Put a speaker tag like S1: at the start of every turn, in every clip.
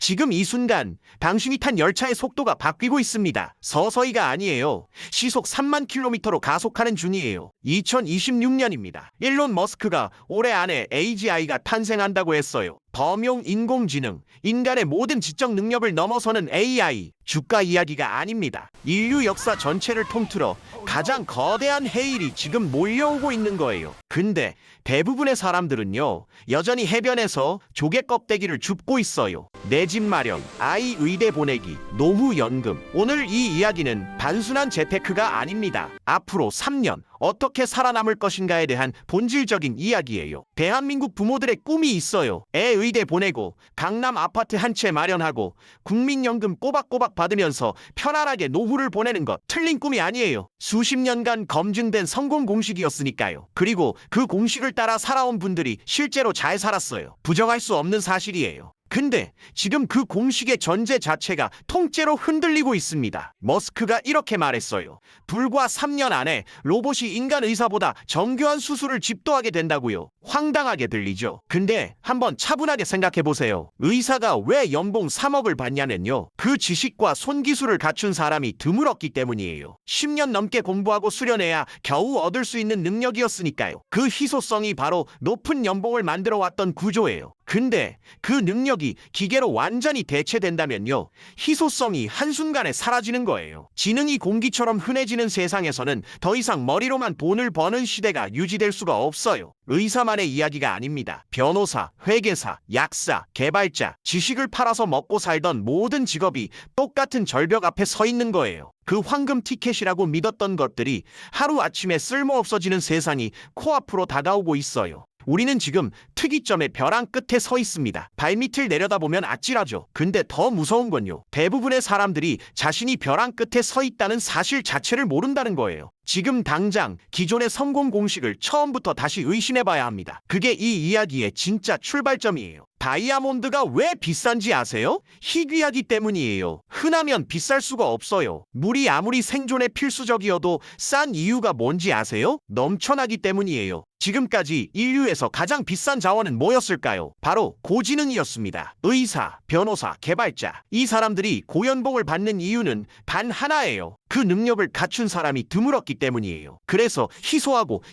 S1: 지금 이 순간 당신이 탄 열차의 속도가 바뀌고 있습니다. 서서히가 아니에요. 시속 3만 킬로미터로 가속하는 중이에요. 2026년입니다. 일론 머스크가 올해 안에 AGI가 탄생한다고 했어요. 범용 인공지능, 인간의 모든 지적 능력을 넘어서는 AI, 주가 이야기가 아닙니다. 인류 역사 전체를 통틀어 가장 거대한 해일이 지금 몰려오고 있는 거예요. 근데 대부분의 사람들은요, 여전히 해변에서 조개 껍데기를 줍고 있어요. 내 집 마련, 아이 의대 보내기, 노후연금. 오늘 이 이야기는 단순한 재테크가 아닙니다. 앞으로 3년 어떻게 살아남을 것인가에 대한 본질적인 이야기예요. 대한민국 부모들의 꿈이 있어요. 애 의대 보내고 강남 아파트 한 채 마련하고 국민연금 꼬박꼬박 받으면서 편안하게 노후를 보내는 것. 틀린 꿈이 아니에요. 수십 년간 검증된 성공 공식이었으니까요. 그리고 그 공식을 따라 살아온 분들이 실제로 잘 살았어요. 부정할 수 없는 사실이에요. 근데 지금 그 공식의 전제 자체가 통째로 흔들리고 있습니다. 머스크가 이렇게 말했어요. 불과 3년 안에 로봇이 인간 의사보다 정교한 수술을 집도하게 된다고요. 황당하게 들리죠. 근데 한번 차분하게 생각해 보세요. 의사가 왜 연봉 3억을 받냐면요, 그 지식과 손기술을 갖춘 사람이 드물었기 때문이에요. 10년 넘게 공부하고 수련해야 겨우 얻을 수 있는 능력이었으니까요. 그 희소성이 바로 높은 연봉을 만들어 왔던 구조예요. 근데 그 능력이 기계로 완전히 대체된다면요, 희소성이 한순간에 사라지는 거예요. 지능이 공기처럼 흔해지는 세상에서는 더 이상 머리로만 돈을 버는 시대가 유지될 수가 없어요. 의사만의 이야기가 아닙니다. 변호사, 회계사, 약사, 개발자, 지식을 팔아서 먹고 살던 모든 직업이 똑같은 절벽 앞에 서 있는 거예요. 그 황금 티켓이라고 믿었던 것들이 하루아침에 쓸모없어지는 세상이 코앞으로 다가오고 있어요. 우리는 지금 특이점의 벼랑 끝에 서 있습니다. 발밑을 내려다보면 아찔하죠. 근데 더 무서운 건요, 대부분의 사람들이 자신이 벼랑 끝에 서 있다는 사실 자체를 모른다는 거예요. 지금 당장 기존의 성공 공식을 처음부터 다시 의심해봐야 합니다. 그게 이 이야기의 진짜 출발점이에요. 다이아몬드가 왜 비싼지 아세요? 희귀하기 때문이에요. 흔하면 비쌀 수가 없어요. 물이 아무리 생존에 필수적이어도 싼 이유가 뭔지 아세요? 넘쳐나기 때문이에요. 지금까지 인류에서 가장 비싼 자원은 뭐였을까요? 바로 고지능이었습니다. 의사, 변호사, 개발자. 이 사람들이 고연봉을 받는 이유는 단 하나예요. 그 능력을 갖춘 사람이 드물었기 때문이에요. 그래서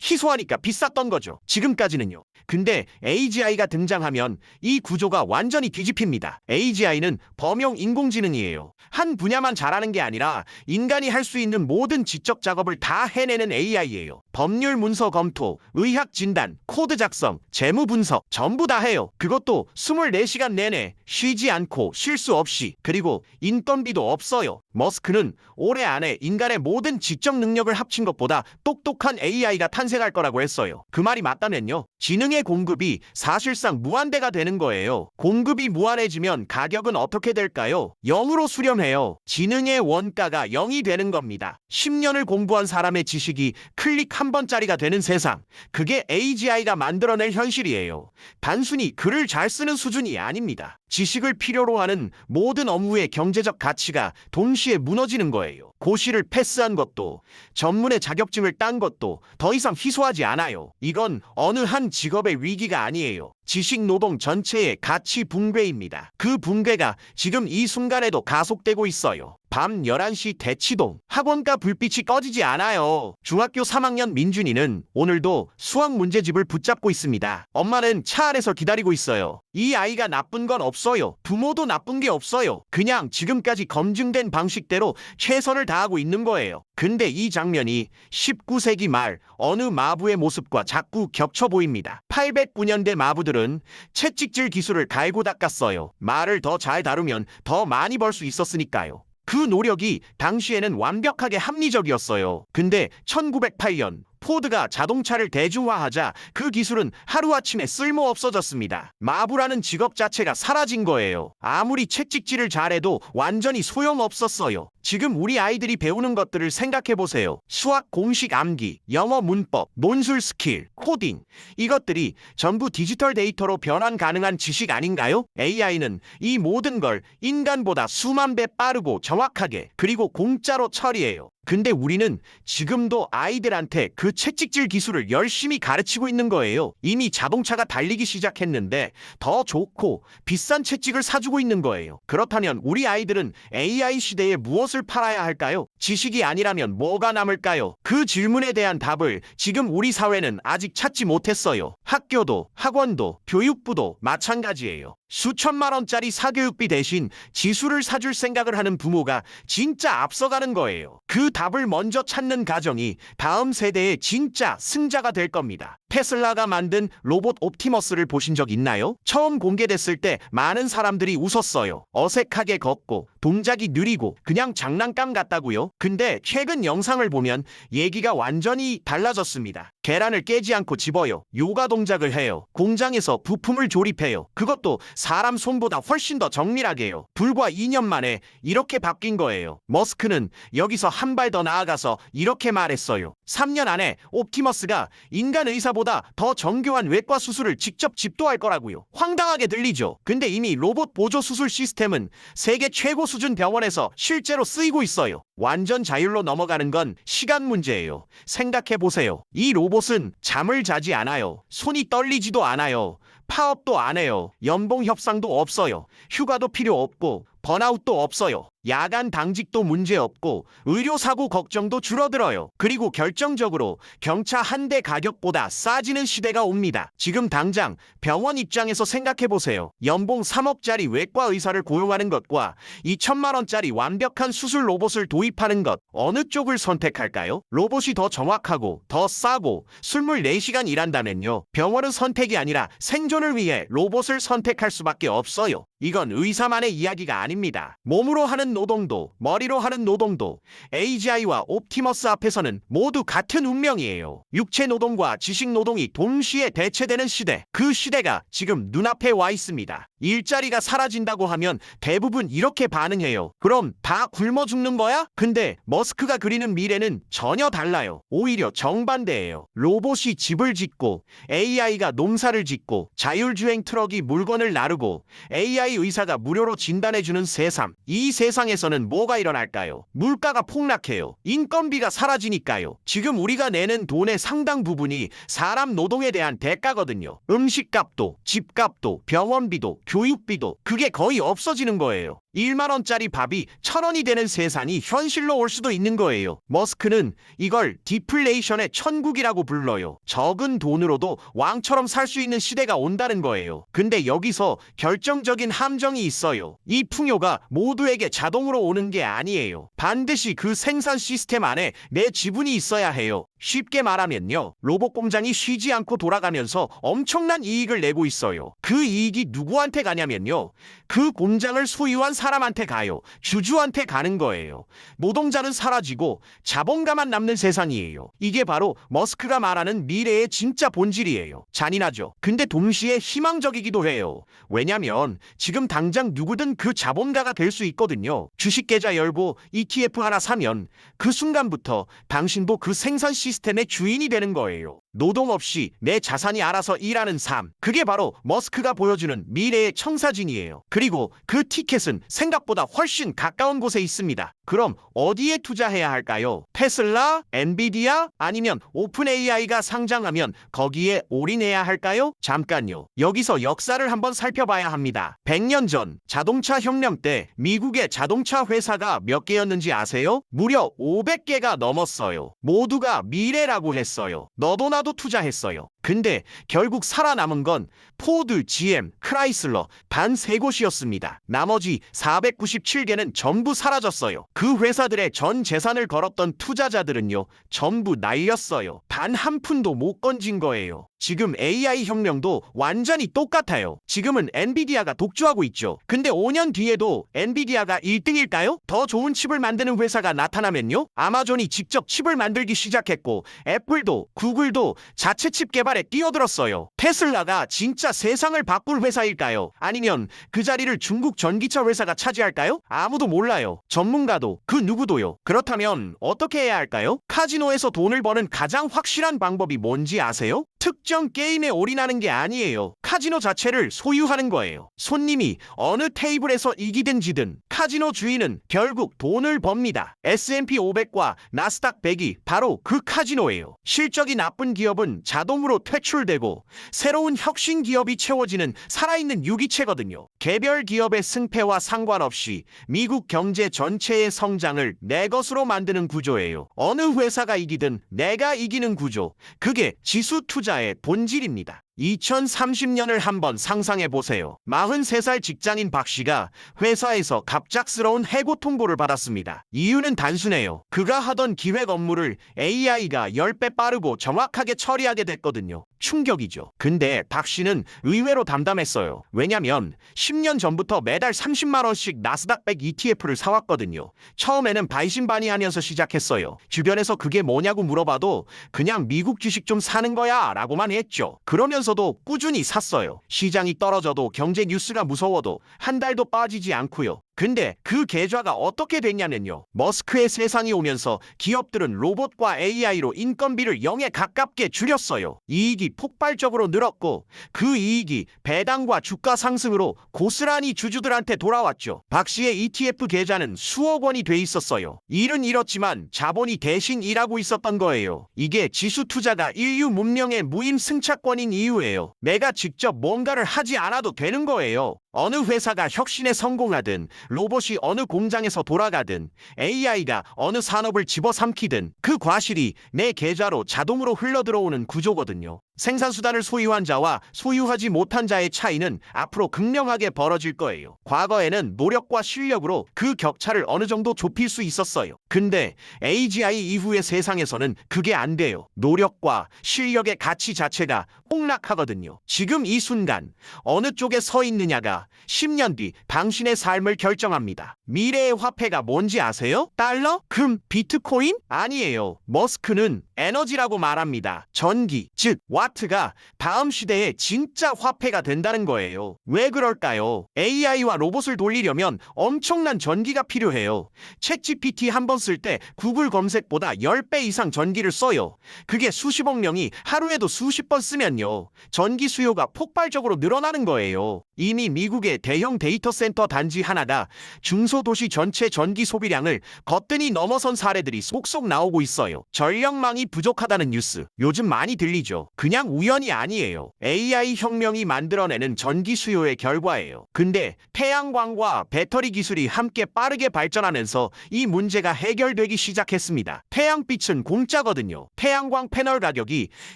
S1: 희소하니까 비쌌던 거죠. 지금까지는요. 근데 AGI가 등장하면 이 구조가 완전히 뒤집힙니다. AGI는 범용 인공지능이에요. 한 분야만 잘하는 게 아니라 인간이 할 수 있는 모든 지적 작업을 다 해내는 AI예요. 법률 문서 검토, 의학 진단, 코드 작성, 재무 분석 전부 다 해요. 그것도 24시간 내내 쉬지 않고 실수 없이. 그리고 인건비도 없어요. 머스크는 올해 안에 인간의 모든 지적 능력을 합친 것보다 똑똑한 AI가 탄생할 거라고 했어요. 그 말이 맞다면요, 지능의 공급이 사실상 무한대가 되는 거예요. 공급이 무한해지면 가격은 어떻게 될까요? 0으로 수렴해요. 지능의 원가가 0이 되는 겁니다. 10년을 공부한 사람의 지식이 클릭 한 번짜리가 되는 세상. 그게 AGI가 만들어낼 현실이에요. 단순히 글을 잘 쓰는 수준이 아닙니다. 지식을 필요로 하는 모든 업무의 경제적 가치가 동시에 무너지는 거예요. 고시를 패스한 것도, 전문의 자격증을 딴 것도 더 이상 희소하지 않아요. 이건 어느 한 직업의 위기가 아니에요. 지식 노동 전체의 가치 붕괴입니다. 그 붕괴가 지금 이 순간에도 가속되고 있어요. 밤 11시 대치동. 학원가 불빛이 꺼지지 않아요. 중학교 3학년 민준이는 오늘도 수학 문제집을 붙잡고 있습니다. 엄마는 차 안에서 기다리고 있어요. 이 아이가 나쁜 건 없어요. 부모도 나쁜 게 없어요. 그냥 지금까지 검증된 방식대로 최선을 다하고 있는 거예요. 근데 이 장면이 19세기 말 어느 마부의 모습과 자꾸 겹쳐 보입니다. 809년대 마부들은 채찍질 기술을 갈고 닦았어요. 말을 더 잘 다루면 더 많이 벌 수 있었으니까요. 그 노력이 당시에는 완벽하게 합리적이었어요. 근데 1908년 포드가 자동차를 대중화하자 그 기술은 하루아침에 쓸모없어졌습니다. 마부라는 직업 자체가 사라진 거예요. 아무리 채찍질을 잘해도 완전히 소용없었어요. 지금 우리 아이들이 배우는 것들을 생각해보세요. 수학 공식 암기, 영어 문법, 논술 스킬, 코딩. 이것들이 전부 디지털 데이터로 변환 가능한 지식 아닌가요? AI는 이 모든 걸 인간보다 수만 배 빠르고 정확하게, 그리고 공짜로 처리해요. 근데 우리는 지금도 아이들한테 그 채찍질 기술을 열심히 가르치고 있는 거예요. 이미 자동차가 달리기 시작했는데 더 좋고 비싼 채찍을 사주고 있는 거예요. 그렇다면 우리 아이들은 AI 시대에 무엇을 팔아야 할까요? 지식이 아니라면 뭐가 남을까요? 그 질문에 대한 답을 지금 우리 사회는 아직 찾지 못했어요. 학교도, 학원도, 교육부도 마찬가지예요. 수천만 원짜리 사교육비 대신 지수를 사줄 생각을 하는 부모가 진짜 앞서가는 거예요. 그 답을 먼저 찾는 가정이 다음 세대의 진짜 승자가 될 겁니다. 테슬라가 만든 로봇 옵티머스를 보신 적 있나요? 처음 공개됐을 때 많은 사람들이 웃었어요. 어색하게 걷고 동작이 느리고 그냥 장난감 같다고요? 근데 최근 영상을 보면 얘기가 완전히 달라졌습니다. 계란을 깨지 않고 집어요. 요가 동작을 해요. 공장에서 부품을 조립해요. 그것도 사람 손보다 훨씬 더 정밀하게요. 불과 2년 만에 이렇게 바뀐 거예요. 머스크는 여기서 한 발 더 나아가서 이렇게 말했어요. 3년 안에 옵티머스가 인간 의사보다 더 정교한 외과 수술을 직접 집도할 거라고요. 황당하게 들리죠? 근데 이미 로봇 보조 수술 시스템은 세계 최고 수준 병원에서 실제로 쓰이고 있어요. 완전 자율로 넘어가는 건 시간 문제예요. 생각해보세요. 이 로봇은 잠을 자지 않아요. 손이 떨리지도 않아요. 파업도 안 해요. 연봉 협상도 없어요. 휴가도 필요 없고 번아웃도 없어요. 야간 당직도 문제 없고 의료사고 걱정도 줄어들어요. 그리고 결정적으로 경차 한 대 가격보다 싸지는 시대가 옵니다. 지금 당장 병원 입장에서 생각해보세요. 연봉 3억짜리 외과 의사를 고용하는 것과 2천만 원짜리 완벽한 수술 로봇을 도입하는 것, 어느 쪽을 선택할까요? 로봇이 더 정확하고 더 싸고 24시간 일한다면요. 병원은 선택이 아니라 생존을 위해 로봇을 선택할 수밖에 없어요. 이건 의사만의 이야기가 아닙니다. 몸으로 하는 노동도 머리로 하는 노동도 AGI와 옵티머스 앞에서는 모두 같은 운명이에요. 육체 노동과 지식 노동이 동시에 대체되는 시대. 그 시대가 지금 눈앞에 와 있습니다. 일자리가 사라진다고 하면 대부분 이렇게 반응해요. 그럼 다 굶어 죽는 거야? 근데 머스크가 그리는 미래는 전혀 달라요. 오히려 정반대예요. 로봇이 집을 짓고 AI가 농사를 짓고 자율주행 트럭이 물건을 나르고 AI 의사가 무료로 진단해주는 세상. 이 세상에서는 뭐가 일어날까요? 물가가 폭락해요. 인건비가 사라지니까요. 지금 우리가 내는 돈의 상당 부분이 사람 노동에 대한 대가거든요. 음식값도, 집값도, 병원비도, 교육비도 그게 거의 없어지는 거예요. 1만 원짜리 밥이 1,000원이 되는 세상이 현실로 올 수도 있는 거예요. 머스크는 이걸 디플레이션의 천국이라고 불러요. 적은 돈으로도 왕처럼 살 수 있는 시대가 온다는 거예요. 근데 여기서 결정적인 함정이 있어요. 이 풍요가 모두에게 자동으로 오는 게 아니에요. 반드시 그 생산 시스템 안에 내 지분이 있어야 해요. 쉽게 말하면요. 로봇 공장이 쉬지 않고 돌아가면서 엄청난 이익을 내고 있어요. 그 이익이 누구한테 가냐면요. 그 공장을 소유한 사람한테 가요. 주주한테 가는 거예요. 노동자는 사라지고 자본가만 남는 세상이에요. 이게 바로 머스크가 말하는 미래의 진짜 본질이에요. 잔인하죠. 근데 동시에 희망적이기도 해요. 왜냐면 지금 당장 누구든 그 자본가가 될 수 있거든요. 주식 계좌 열고 ETF 하나 사면 그 순간부터 당신도 그 생산 시스템의 주인이 되는 거예요. 노동 없이 내 자산이 알아서 일하는 삶. 그게 바로 머스크가 보여주는 미래의 청사진이에요. 그리고 그 티켓은 생각보다 훨씬 가까운 곳에 있습니다. 그럼 어디에 투자해야 할까요? 테슬라, 엔비디아, 아니면 오픈 AI가 상장하면 거기에 올인해야 할까요? 잠깐요. 여기서 역사를 한번 살펴봐야 합니다. 100년 전 자동차 혁명 때 미국의 자동차 회사가 몇 개였는지 아세요? 무려 500개가 넘었어요. 모두가 미래라고 했어요. 너도 나도 투자했어요. 근데 결국 살아남은 건 포드, GM, 크라이슬러 단 3곳이었습니다. 나머지 497개는 전부 사라졌어요. 그 회사들의 전 재산을 걸었던 투자자들은요, 전부 날렸어요. 단 한 푼도 못 건진 거예요. 지금 AI 혁명도 완전히 똑같아요. 지금은 엔비디아가 독주하고 있죠. 근데 5년 뒤에도 엔비디아가 1등일까요? 더 좋은 칩을 만드는 회사가 나타나면요? 아마존이 직접 칩을 만들기 시작했고 애플도 구글도 자체 칩 개발에 뛰어들었어요. 테슬라가 진짜 세상을 바꿀 회사일까요? 아니면 그 자리를 중국 전기차 회사가 차지할까요? 아무도 몰라요. 전문가도 그 누구도요. 그렇다면 어떻게 해야 할까요? 카지노에서 돈을 버는 가장 확실한 방법이 뭔지 아세요? 특정 게임에 올인하는 게 아니에요. 카지노 자체를 소유하는 거예요. 손님이 어느 테이블에서 이기든 지든 카지노 주인은 결국 돈을 법니다. S&P 500과 나스닥 100이 바로 그 카지노예요. 실적이 나쁜 기업은 자동으로 퇴출되고 새로운 혁신 기업이 채워지는 살아있는 유기체거든요. 개별 기업의 승패와 상관없이 미국 경제 전체의 성장을 내 것으로 만드는 구조예요. 어느 회사가 이기든 내가 이기는 구조. 그게 지수 투자의 본질입니다. 2030년을 한번 상상해 보세요. 43살 직장인 박 씨가 회사에서 갑작스러운 해고 통보를 받았습니다. 이유는 단순해요. 그가 하던 기획 업무를 AI가 10배 빠르고 정확하게 처리하게 됐거든요. 충격이죠. 근데 박 씨는 의외로 담담했어요. 왜냐면 10년 전부터 매달 30만 원씩 나스닥 100 ETF를 사왔거든요. 처음에는 반신반의하면서 시작했어요. 주변에서 그게 뭐냐고 물어봐도 그냥 미국 주식 좀 사는 거야 라고만 했죠. 그러면서도 꾸준히 샀어요. 시장이 떨어져도 경제 뉴스가 무서워도 한 달도 빠지지 않고요. 근데 그 계좌가 어떻게 됐냐면요. 머스크의 세상이 오면서 기업들은 로봇과 AI로 인건비를 0에 가깝게 줄였어요. 이익이 폭발적으로 늘었고 그 이익이 배당과 주가 상승으로 고스란히 주주들한테 돌아왔죠. 박 씨의 ETF 계좌는 수억 원이 돼 있었어요. 일은 잃었지만 자본이 대신 일하고 있었던 거예요. 이게 지수 투자가 인류 문명의 무임승차권인 이유예요. 내가 직접 뭔가를 하지 않아도 되는 거예요. 어느 회사가 혁신에 성공하든 로봇이 어느 공장에서 돌아가든 AI가 어느 산업을 집어삼키든 그 과실이 내 계좌로 자동으로 흘러들어오는 구조거든요. 생산수단을 소유한 자와 소유하지 못한 자의 차이는 앞으로 극명하게 벌어질 거예요. 과거에는 노력과 실력으로 그 격차를 어느 정도 좁힐 수 있었어요. 근데 AGI 이후의 세상에서는 그게 안 돼요. 노력과 실력의 가치 자체가 폭락하거든요. 지금 이 순간 어느 쪽에 서 있느냐가 10년 뒤 당신의 삶을 결정합니다. 미래의 화폐가 뭔지 아세요? 달러? 금? 비트코인? 아니에요. 머스크는 에너지라고 말합니다. 전기, 즉 와트가 다음 시대의 진짜 화폐가 된다는 거예요. 왜 그럴까요? AI와 로봇을 돌리려면 엄청난 전기가 필요해요. 챗GPT 한 번 쓸 때 구글 검색보다 10배 이상 전기를 써요. 그게 수십억 명이 하루에도 수십 번 쓰면요. 전기 수요가 폭발적으로 늘어나는 거예요. 이미 미국의 대형 데이터 센터 단지 하나가 중소도시 전체 전기 소비량을 거뜬히 넘어선 사례들이 속속 나오고 있어요. 전력망이 부족하다는 뉴스 요즘 많이 들리죠. 그냥 우연이 아니에요. AI 혁명이 만들어내는 전기 수요의 결과예요. 근데 태양광과 배터리 기술이 함께 빠르게 발전하면서 이 문제가 해결되기 시작했습니다. 태양빛은 공짜거든요. 태양광 패널 가격이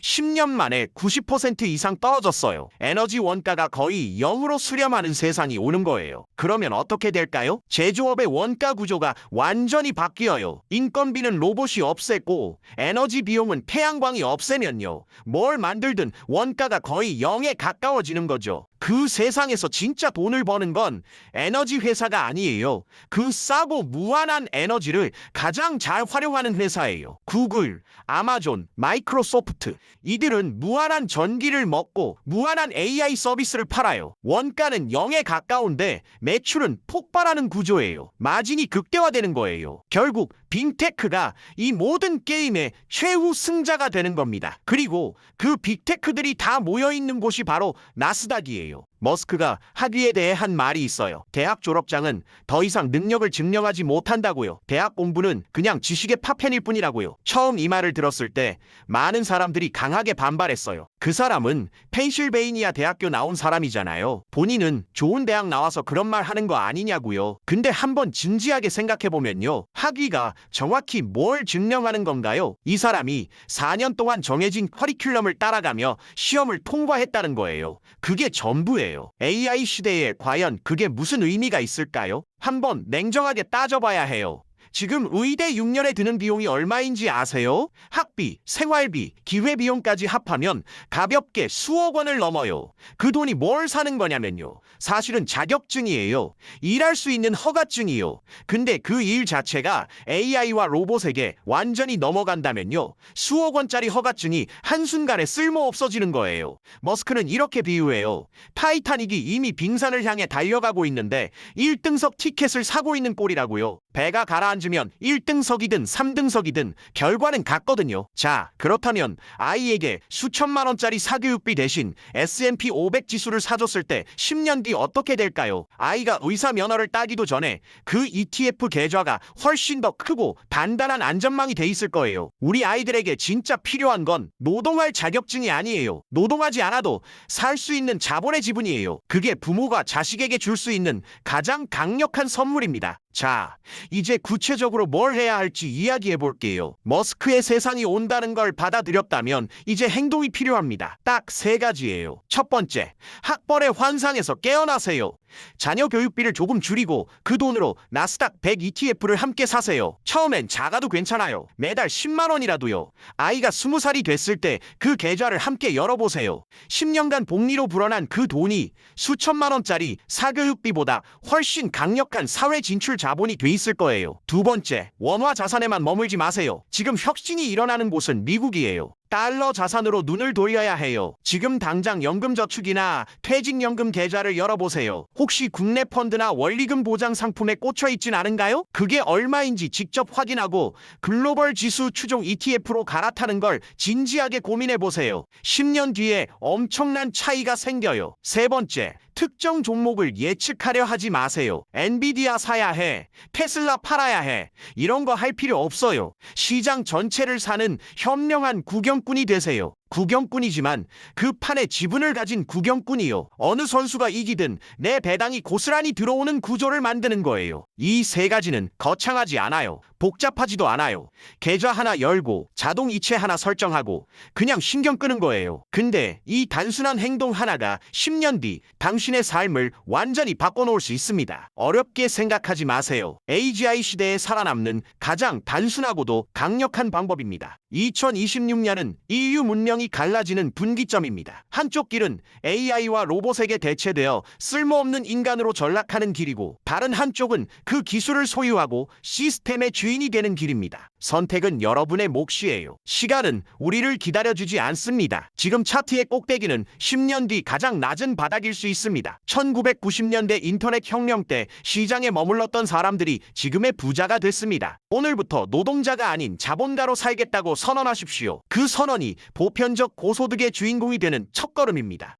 S1: 10년 만에 90% 이상 떨어졌어요. 에너지 원가가 거의 0으로 수렴하는 세상이 오는 거예요. 그러면 어떻게 될까요? 제조업의 원가 구조가 완전히 바뀌어요. 인건비는 로봇이 없애고 에너지 비용은 태양광이 없애면요. 뭘 만들든 원가가 거의 0에 가까워지는 거죠. 그 세상에서 진짜 돈을 버는 건 에너지 회사가 아니에요. 그 싸고 무한한 에너지를 가장 잘 활용하는 회사예요. 구글, 아마존, 마이크로소프트. 이들은 무한한 전기를 먹고 무한한 AI 서비스를 팔아요. 원가는 0에 가까운데 매출은 폭발하는 구조예요. 마진이 극대화되는 거예요. 결국 빅테크가 이 모든 게임의 최후 승자가 되는 겁니다. 그리고 그 빅테크들이 다 모여있는 곳이 바로 나스닥이에요. 머스크가 학위에 대해 한 말이 있어요. 대학 졸업장은 더 이상 능력을 증명하지 못한다고요. 대학 공부는 그냥 지식의 파편일 뿐이라고요. 처음 이 말을 들었을 때 많은 사람들이 강하게 반발했어요. 그 사람은 펜실베이니아 대학교 나온 사람이잖아요. 본인은 좋은 대학 나와서 그런 말 하는 거 아니냐고요. 근데 한번 진지하게 생각해보면요. 학위가 정확히 뭘 증명하는 건가요? 이 사람이 4년 동안 정해진 커리큘럼을 따라가며 시험을 통과했다는 거예요. 그게 전부예요. AI 시대에 과연 그게 무슨 의미가 있을까요? 한번 냉정하게 따져봐야 해요. 지금 의대 6년에 드는 비용이 얼마인지 아세요? 학비, 생활비, 기회비용까지 합하면 가볍게 수억 원을 넘어요. 그 돈이 뭘 사는 거냐면요. 사실은 자격증이에요. 일할 수 있는 허가증이요. 근데 그 일 자체가 AI와 로봇에게 완전히 넘어간다면요. 수억 원짜리 허가증이 한순간에 쓸모 없어지는 거예요. 머스크는 이렇게 비유해요. 타이타닉이 이미 빙산을 향해 달려가고 있는데 1등석 티켓을 사고 있는 꼴이라고요. 배가 가라앉아 앉으면 1등석이든 3등석이든 결과는 같거든요. 자, 그렇다면 아이에게 수천만 원짜리 사교육비 대신 S&P 500 지수를 사줬을 때 10년 뒤 어떻게 될까요? 아이가 의사 면허를 따기도 전에 그 ETF 계좌가 훨씬 더 크고 단단한 안전망이 돼 있을 거예요. 우리 아이들에게 진짜 필요한 건 노동할 자격증이 아니에요. 노동하지 않아도 살 수 있는 자본의 지분이에요. 그게 부모가 자식에게 줄 수 있는 가장 강력한 선물입니다. 자, 이제 구체적으로 뭘 해야 할지 이야기해 볼게요. 머스크의 세상이 온다는 걸 받아들였다면 이제 행동이 필요합니다. 딱 세 가지예요. 첫 번째, 학벌의 환상에서 깨어나세요. 자녀 교육비를 조금 줄이고 그 돈으로 나스닥 100 ETF를 함께 사세요. 처음엔 작아도 괜찮아요. 매달 10만 원이라도요. 아이가 20살이 됐을 때 그 계좌를 함께 열어보세요. 10년간 복리로 불어난 그 돈이 수천만 원짜리 사교육비보다 훨씬 강력한 사회 진출 자본이 돼 있을 거예요. 두 번째, 원화 자산에만 머물지 마세요. 지금 혁신이 일어나는 곳은 미국이에요. 달러 자산으로 눈을 돌려야 해요. 지금 당장 연금저축이나 퇴직연금 계좌를 열어보세요. 혹시 국내 펀드나 원리금 보장 상품에 꽂혀 있진 않은가요? 그게 얼마인지 직접 확인하고 글로벌 지수 추종 ETF로 갈아타는 걸 진지하게 고민해보세요. 10년 뒤에 엄청난 차이가 생겨요. 세 번째, 특정 종목을 예측하려 하지 마세요. 엔비디아 사야 해, 테슬라 팔아야 해, 이런 거 할 필요 없어요. 시장 전체를 사는 현명한 구경꾼이 되세요. 구경꾼이지만 그 판에 지분을 가진 구경꾼이요. 어느 선수가 이기든 내 배당이 고스란히 들어오는 구조를 만드는 거예요. 이 세 가지는 거창하지 않아요. 복잡하지도 않아요. 계좌 하나 열고 자동 이체 하나 설정하고 그냥 신경 끄는 거예요. 근데 이 단순한 행동 하나가 10년 뒤 당신의 삶을 완전히 바꿔놓을 수 있습니다. 어렵게 생각하지 마세요. AGI 시대에 살아남는 가장 단순하고도 강력한 방법입니다. 2026년은 인류 문명이 갈라지는 분기점입니다. 한쪽 길은 AI와 로봇에게 대체되어 쓸모없는 인간으로 전락하는 길이고 다른 한쪽은 그 기술을 소유하고 시스템의 주인이 되는 길입니다. 선택은 여러분의 몫이에요. 시간은 우리를 기다려주지 않습니다. 지금 차트의 꼭대기는 10년 뒤 가장 낮은 바닥일 수 있습니다. 1990년대 인터넷 혁명 때 시장에 머물렀던 사람들이 지금의 부자가 됐습니다. 오늘부터 노동자가 아닌 자본가로 살겠다고 선언하십시오. 그 선언이 보편적 고소득의 주인공이 되는 첫걸음입니다.